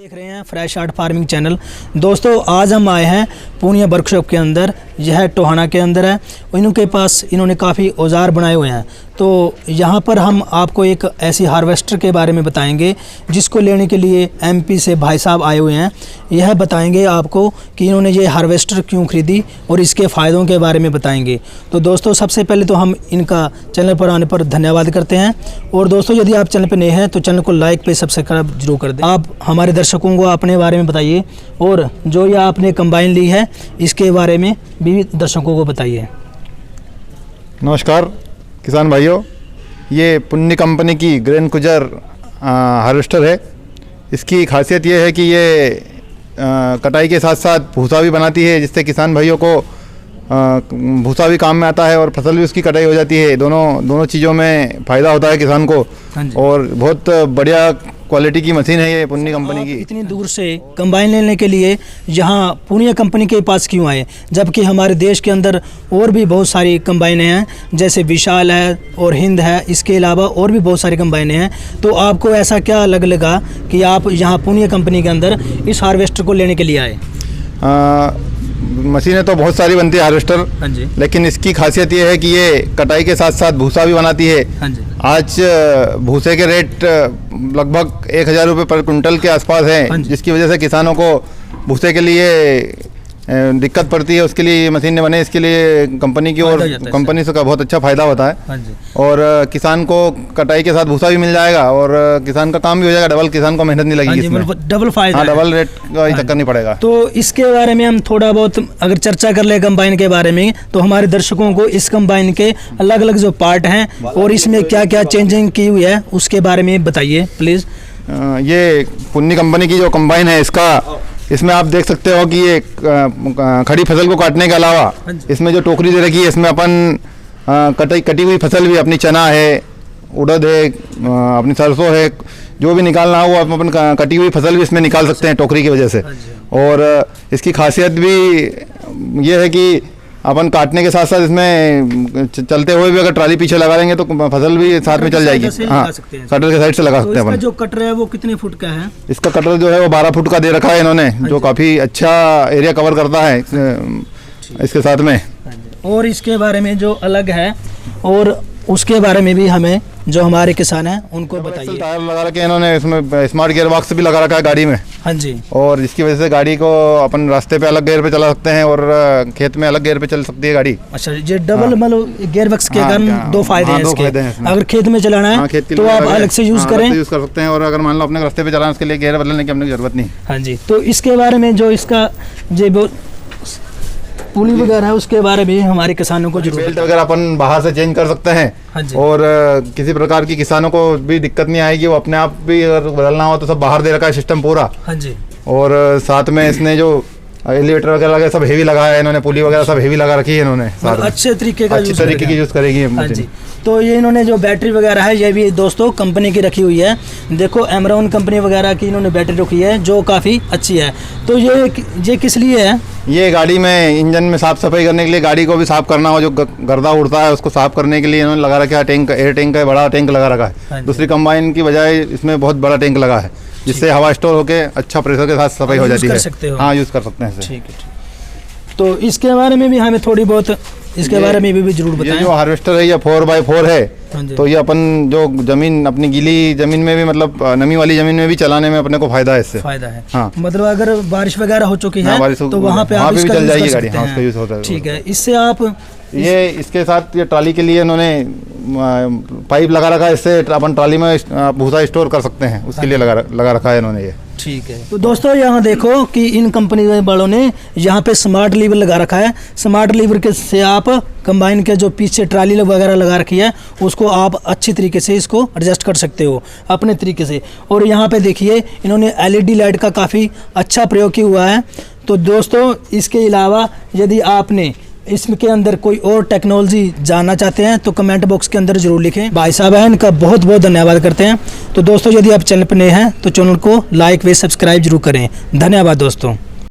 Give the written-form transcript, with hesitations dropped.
देख रहे हैं फ्रेश आर्ट फार्मिंग चैनल। दोस्तों आज हम आए हैं पूर्णिया वर्कशॉप के अंदर, यह टोहाना के अंदर है। इनके पास इन्होंने काफ़ी औजार बनाए हुए हैं। तो यहाँ पर हम आपको एक ऐसी हार्वेस्टर के बारे में बताएंगे जिसको लेने के लिए एमपी से भाई साहब आए हुए हैं। यह बताएंगे आपको कि इन्होंने ये हार्वेस्टर क्यों खरीदी और इसके फ़ायदों के बारे में बताएंगे। तो दोस्तों सबसे पहले तो हम इनका चैनल पर आने पर धन्यवाद करते हैं। और दोस्तों यदि आप चैनल पर नए हैं तो चैनल को लाइक पे सब्सक्राइब जरूर कर दें। आप हमारे दर्शकों को अपने बारे में बताइए और जो ये आपने कंबाइन ली है इसके बारे में भी दर्शकों को बताइए। नमस्कार किसान भाइयों, ये पुन्नी कंपनी की ग्रेन कुजर हार्वेस्टर है। इसकी खासियत ये है कि ये कटाई के साथ साथ भूसा भी बनाती है, जिससे किसान भाइयों को भूसा भी काम में आता है और फसल भी उसकी कटाई हो जाती है। दोनों चीज़ों में फ़ायदा होता है किसान को। और बहुत बढ़िया क्वालिटी की मशीन है ये पुन्नी कंपनी की। इतनी दूर से कंबाइन लेने के लिए यहाँ पूर्णिया कंपनी के पास क्यों आए, जबकि हमारे देश के अंदर और भी बहुत सारी कंबाइनें हैं, जैसे विशाल है और हिंद है। इसके अलावा और भी बहुत सारी कंबाइनें हैं। तो आपको ऐसा क्या लगा कि आप यहाँ पूर्णिया कंपनी के अंदर इस हार्वेस्टर को लेने के लिए आए? मशीनें तो बहुत सारी बनती है हार्वेस्टर, लेकिन इसकी खासियत ये है कि ये कटाई के साथ साथ भूसा भी बनाती है। आज भूसे के रेट लगभग 1000 रुपये पर कुंटल के आसपास हैं, जिसकी वजह से किसानों को भूसे के लिए दिक्कत पड़ती है। उसके लिए मशीनें बने, इसके लिए कंपनी की और कंपनी से का बहुत अच्छा फ़ायदा होता है। और किसान को कटाई के साथ भूसा भी मिल जाएगा और किसान का काम भी हो जाएगा। डबल किसान को मेहनत नहीं लगेगी, डबल फायदा। हाँ, डबल रेट का चक्कर नहीं पड़ेगा। तो इसके बारे में हम थोड़ा बहुत अगर चर्चा कर ले कंबाइन के बारे में, तो हमारे दर्शकों को इस कंबाइन के अलग अलग जो पार्ट हैं और इसमें क्या क्या चेंजिंग की हुई है उसके बारे में बताइए प्लीज़। ये पुन्नी कंपनी की जो कंबाइन है, इसमें आप देख सकते हो कि ये खड़ी फसल को काटने के अलावा इसमें जो टोकरी दे रखी है, इसमें अपन कटी हुई फसल भी, अपनी चना है, उड़द है, अपनी सरसों है, जो भी निकालना हो वो अपन कटी हुई फसल भी इसमें निकाल सकते हैं टोकरी की वजह से। और इसकी खासियत भी ये है कि अपन काटने के साथ साथ इसमें चलते हुए भी अगर ट्राली पीछे लगा लेंगे तो फसल भी साथ में चल जाएगी। हाँ, कटर के साइड से लगा सकते हैं अपन। जो कटर है वो कितने फुट का है? इसका कटर जो है वो 12 फुट का दे रखा है इन्होंने, जो काफ़ी अच्छा एरिया कवर करता है इसके साथ में। और इसके बारे में जो अलग है और उसके बारे में भी हमें जो हमारे किसान हैं उनको बताइए। टायर लगा रखे हैं इन्होंने, इसमें स्मार्ट गियर बॉक्स भी लगा रखा है गाड़ी में। हाँ जी। और जिसकी वजह से गाड़ी को अपन रास्ते पे अलग गियर पे चला सकते हैं और खेत में अलग गियर पे चल सकती है गाड़ी। अच्छा, ये डबल मतलब गियर बॉक्स के कारण दो फायदे हैं इसके। अगर खेत में चलाना है तो आप अलग से यूज करें, यूज कर सकते हैं। और अगर मान लो अपने रास्ते पे चलाना है, उसके लिए गियर बदलने की अपनी जरूरत नहीं। हाँ जी। तो इसके बारे में जो इसका जो पुली वगैरह है उसके बारे में हमारे किसानों को जरूर बेल्ट वगैरह अपन बाहर से चेंज कर सकते हैं। हाँ जी। और किसी प्रकार की किसानों को भी दिक्कत नहीं आएगी, वो अपने आप भी अगर बदलना हो तो सब बाहर दे रखा है सिस्टम पूरा। हाँ जी। और साथ में इसने जो एलिवेटर वगैरह लगा सब हेवी लगाया है इन्होंने, पुली वगैरह सब हेवी लगा रखी है इन्होंने। अच्छे तरीके की यूज करेगी। हाँ जी। तो ये इन्होंने जो बैटरी वगैरह है ये भी दोस्तों कंपनी की रखी हुई है। देखो एमरॉन कंपनी वगैरह की इन्होंने बैटरी रखी है जो काफ़ी अच्छी है। तो ये किस लिए है? ये गाड़ी में इंजन में साफ सफाई करने के लिए, गाड़ी को भी साफ करना हो, जो गर्दा उड़ता है उसको साफ करने के लिए इन्होंने लगा रखा है। टैंक, एयर टैंक का बड़ा टैंक लगा रखा है। दूसरी कंबाइन की बजाय इसमें बहुत बड़ा टैंक लगा है, जिससे हवा स्टोर होकर अच्छा प्रेशर के साथ सफाई हो जाती है। हाँ, यूज़ कर सकते हैं। ठीक है। तो इसके बारे में भी हमें थोड़ी बहुत इसके बारे में भी जरूर बताएं। ये जो हार्वेस्टर है ये 4x4 है। तो ये अपन जो जमीन, अपनी गीली जमीन में भी, मतलब नमी वाली जमीन में भी चलाने में अपने को फायदा है इससे। फायदा है। हाँ, मतलब अगर बारिश वगैरह हो चुकी है तो वहाँ पे आप इसका चल जाएगी गाड़ी। हाँ, उसका यूज होता है। ठीक है। इससे आप ये इसके साथ ये ट्राली के लिए इन्होंने पाइप लगा रखा है, इससे अपन ट्राली में भूसा स्टोर कर सकते हैं, उसके लिए लगा रखा है इन्होंने ये। ठीक है। तो दोस्तों यहाँ देखो कि इन कंपनी वालों ने यहाँ पे स्मार्ट लीवर लगा रखा है। स्मार्ट लीवर के से आप कंबाइन के जो पीछे ट्राली वगैरह लगा रखी है उसको आप अच्छी तरीके से इसको एडजस्ट कर सकते हो अपने तरीके से। और यहाँ पे देखिए इन्होंने LED लाइट का काफ़ी अच्छा प्रयोग किया हुआ है। तो दोस्तों इसके अलावा यदि आपने इसके अंदर कोई और टेक्नोलॉजी जानना चाहते हैं तो कमेंट बॉक्स के अंदर जरूर लिखें। भाई साहब हैं, इनका बहुत बहुत धन्यवाद करते हैं। तो दोस्तों यदि आप चैनल पर नए हैं तो चैनल को लाइक व सब्सक्राइब जरूर करें। धन्यवाद दोस्तों।